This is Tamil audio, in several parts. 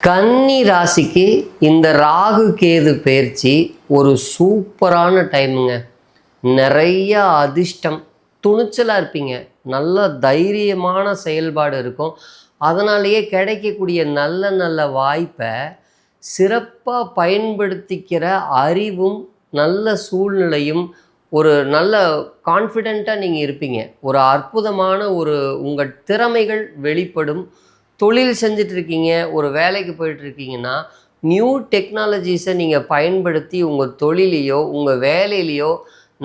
கன்னி ராசிக்கு இந்த ராகு கேது பயிற்சி ஒரு சூப்பரான டைமுங்க. நிறைய அதிர்ஷ்டம், துணிச்சலாக இருப்பீங்க, நல்ல தைரியமான செயல்பாடு இருக்கும். அதனாலேயே கிடைக்கக்கூடிய நல்ல நல்ல வாய்ப்பை சிறப்பாக பயன்படுத்திக்கிற அறிவும் நல்ல சூழ்நிலையும் ஒரு நல்ல கான்ஃபிடெண்ட்டாக நீங்கள் இருப்பீங்க. ஒரு அற்புதமான உங்கள் திறமைகள் வெளிப்படும். தொழில் செஞ்சிட்ருக்கீங்க, ஒரு வேலைக்கு போயிட்டுருக்கீங்கன்னா நியூ டெக்னாலஜிஸை நீங்கள் பயன்படுத்தி உங்கள் தொழிலையோ உங்கள் வேலையிலையோ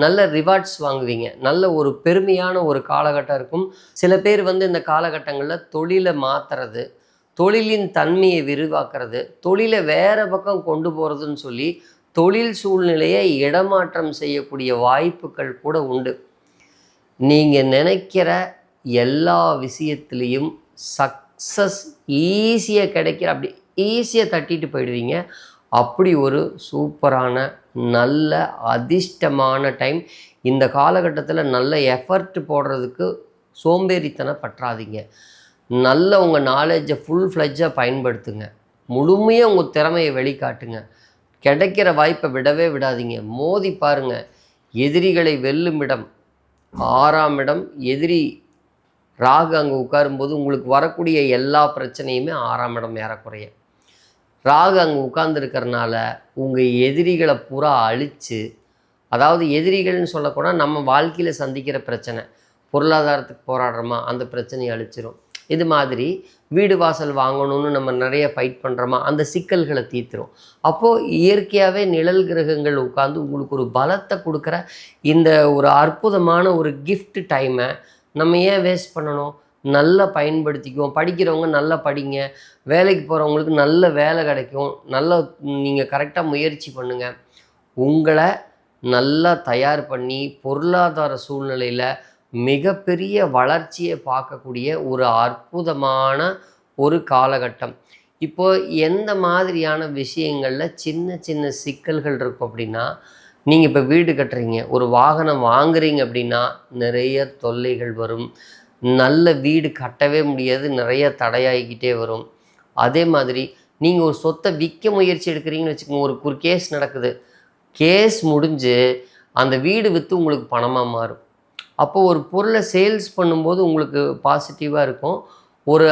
நல்ல ரிவார்ட்ஸ் வாங்குவீங்க. நல்ல ஒரு பெருமையான ஒரு காலகட்டம் இருக்கும். சில பேர் இந்த காலகட்டங்களில் தொழிலை மாற்றுறது, தொழிலின் தன்மையை விரிவாக்குறது, தொழிலை வேறு பக்கம் கொண்டு போகிறதுன்னு சொல்லி தொழில் சூழ்நிலையை இடமாற்றம் செய்யக்கூடிய வாய்ப்புகள் கூட உண்டு. நீங்கள் நினைக்கிற எல்லா விஷயத்துலேயும் சக்ஸஸ் ஈஸியாக கிடைக்கிற, அப்படி ஈஸியாக தட்டிட்டு போயிடுவீங்க. அப்படி ஒரு சூப்பரான நல்ல அதிர்ஷ்டமான டைம். இந்த காலகட்டத்தில் நல்ல எஃபர்ட் போடுறதுக்கு சோம்பேறித்தனம் பற்றாதீங்க. நல்ல உங்கள் நாலேஜை ஃபுல் ஃப்ளெட்ஜாக பயன்படுத்துங்க. முழுமையாக உங்கள் திறமையை வெளிக்காட்டுங்க. கிடைக்கிற வாய்ப்பை விடவே விடாதீங்க. மோதி பாருங்கள். எதிரிகளை வெல்லும் இடம் 6ஆம் இடம். எதிரி ராகு அங்கே உட்காரும்போது உங்களுக்கு வரக்கூடிய எல்லா பிரச்சனையுமே 6ஆம் இடம் ஏறக்குறைய. ராகு அங்கே உட்கார்ந்துருக்கிறனால உங்கள் எதிரிகளை பூரா அழித்து, அதாவது எதிரிகள்னு சொல்லக்கூடாது, நம்ம வாழ்க்கையில் சந்திக்கிற பிரச்சனை, பொருளாதாரத்துக்கு போராடுறோமா அந்த பிரச்சனையை அழிச்சிரும். இது மாதிரி வீடு வாசல் வாங்கணும்னு நம்ம நிறைய ஃபைட் பண்ணுறோமா அந்த சிக்கல்களை தீர்த்துரும். அப்போது இயற்கையாகவே நிழல் கிரகங்கள் உட்காந்து உங்களுக்கு ஒரு பலத்தை கொடுக்குற இந்த ஒரு அற்புதமான ஒரு கிஃப்ட் டைமை நம்ம ஏன் வேஸ்ட் பண்ணணும்? நல்லா பயன்படுத்திக்குவோம். படிக்கிறவங்க நல்லா படிங்க, வேலைக்கு போகிறவங்களுக்கு நல்ல வேலை கிடைக்கும். நல்லா நீங்கள் கரெக்டாக முயற்சி பண்ணுங்கள். உங்களை நல்லா தயார் பண்ணி பொருளாதார சூழ்நிலையில் மிகப்பெரிய வளர்ச்சியை பார்க்கக்கூடிய ஒரு அற்புதமான ஒரு காலகட்டம். இப்போது எந்த மாதிரியான விஷயங்களில் சின்ன சின்ன சிக்கல்கள் இருக்கும் அப்படின்னா, நீங்கள் இப்போ வீடு கட்டுறீங்க, ஒரு வாகனம் வாங்குறீங்க அப்படின்னா நிறைய தொல்லைகள் வரும். நல்ல வீடு கட்டவே முடியாது, நிறைய தடையாகிக்கிட்டே வரும். அதே மாதிரி நீங்கள் ஒரு சொத்தை விற்க முயற்சி எடுக்கிறீங்கன்னு வச்சுக்கோங்க. ஒரு கேஸ் நடக்குது, கேஸ் முடிஞ்சு அந்த வீடு விற்று உங்களுக்கு பணமாக மாறும். அப்போது ஒரு பொருளை சேல்ஸ் பண்ணும்போது உங்களுக்கு பாசிட்டிவாக இருக்கும். ஒரு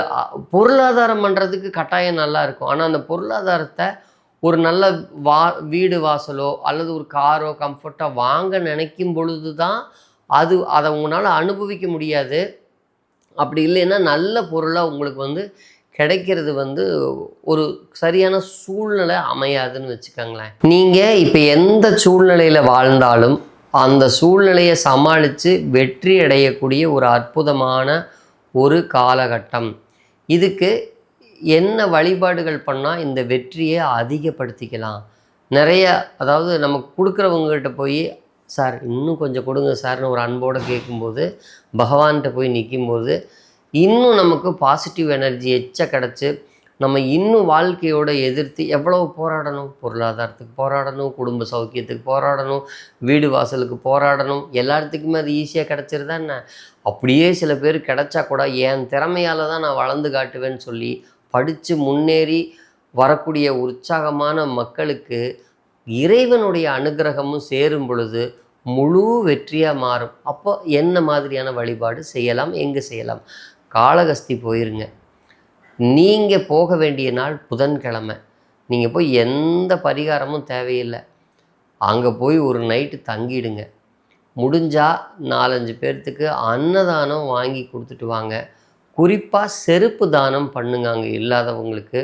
பொருளாதாரம் பண்ணுறதுக்கு கட்டாயம் நல்லா இருக்கும். ஆனால் அந்த பொருளாதாரத்தை ஒரு நல்ல வீடு வாசலோ அல்லது ஒரு காரோ கம்ஃபர்ட்டாக வாங்க நினைக்கும் பொழுது தான் அதை உங்களால் அனுபவிக்க முடியாது. அப்படி இல்லைன்னா நல்ல பொருளாக உங்களுக்கு கிடைக்கிறது ஒரு சரியான சூழ்நிலை அமையாதுன்னு வச்சுக்கோங்களேன். நீங்கள் இப்போ எந்த சூழ்நிலையில் வாழ்ந்தாலும் அந்த சூழ்நிலையை சமாளித்து வெற்றி அடையக்கூடிய ஒரு அற்புதமான ஒரு காலகட்டம். இதுக்கு என்ன வழிபாடுகள் பண்ணால் இந்த வெற்றியை அதிகப்படுத்திக்கலாம்? நிறைய, அதாவது நமக்கு கொடுக்குறவங்ககிட்ட போய் சார் இன்னும் கொஞ்சம் கொடுங்க சார்னு ஒரு அன்போடு கேட்கும்போது, பகவான்கிட்ட போய் நிற்கும்போது இன்னும் நமக்கு பாசிட்டிவ் எனர்ஜி கிடச்சி நம்ம இன்னும் வாழ்க்கையோடு எதிர்த்து எவ்வளவு போராடணும்? பொருளாதாரத்துக்கு போராடணும், குடும்ப சௌக்கியத்துக்கு போராடணும், வீடு வாசலுக்கு போராடணும். எல்லாத்துக்குமே அது ஈஸியாக கிடச்சிருதா என்ன? அப்படியே சில பேர் கிடச்சா கூட என் திறமையால் தான் நான் வளர்ந்து காட்டுவேன்னு சொல்லி படித்து முன்னேறி வரக்கூடிய உற்சாகமான மக்களுக்கு இறைவனுடைய அனுகிரகமும் சேரும் பொழுது முழு வெற்றியாக மாறும். அப்போ என்ன மாதிரியான வழிபாடு செய்யலாம், எங்கே செய்யலாம்? காளகஸ்தி போயிருங்க. நீங்கள் போக வேண்டிய நாள் புதன்கிழமை. நீங்கள் போய் எந்த பரிகாரமும் தேவையில்லை. அங்கே போய் ஒரு நைட்டு தங்கிடுங்க. முடிஞ்சால் 4-5 பேர்த்துக்கு அன்னதானம் வாங்கி கொடுத்துட்டு வாங்க. குறிப்பாக செருப்பு தானம் பண்ணுங்க. அங்கே இல்லாதவங்களுக்கு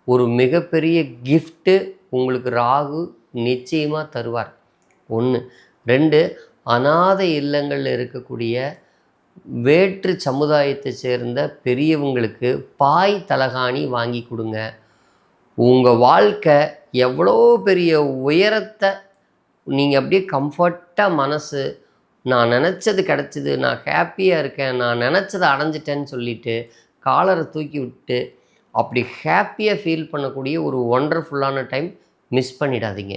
ஒரு மிகப்பெரிய கிஃப்ட்டு உங்களுக்கு ராகு நிச்சயமாக தருவார். 1. 2. அநாதை இல்லங்களில் இருக்கக்கூடிய வேற்று சமுதாயத்தை சேர்ந்த பெரியவங்களுக்கு பாய் தலகாணி வாங்கி கொடுங்க. உங்கள் வாழ்க்கை எவ்வளோ பெரிய உயரத்தை நீங்கள் அப்படியே கம்ஃபர்ட்டாக மனசு நான் நினச்சது கிடச்சிது, நான் ஹாப்பியாக இருக்கேன், நான் நினச்சதை அடைஞ்சிட்டேன்னு சொல்லிவிட்டு காலரை தூக்கி விட்டு அப்படி ஹாப்பியாக ஃபீல் பண்ணக்கூடிய ஒரு ஒண்டர்ஃபுல்லான டைம். மிஸ் பண்ணிடாதீங்க.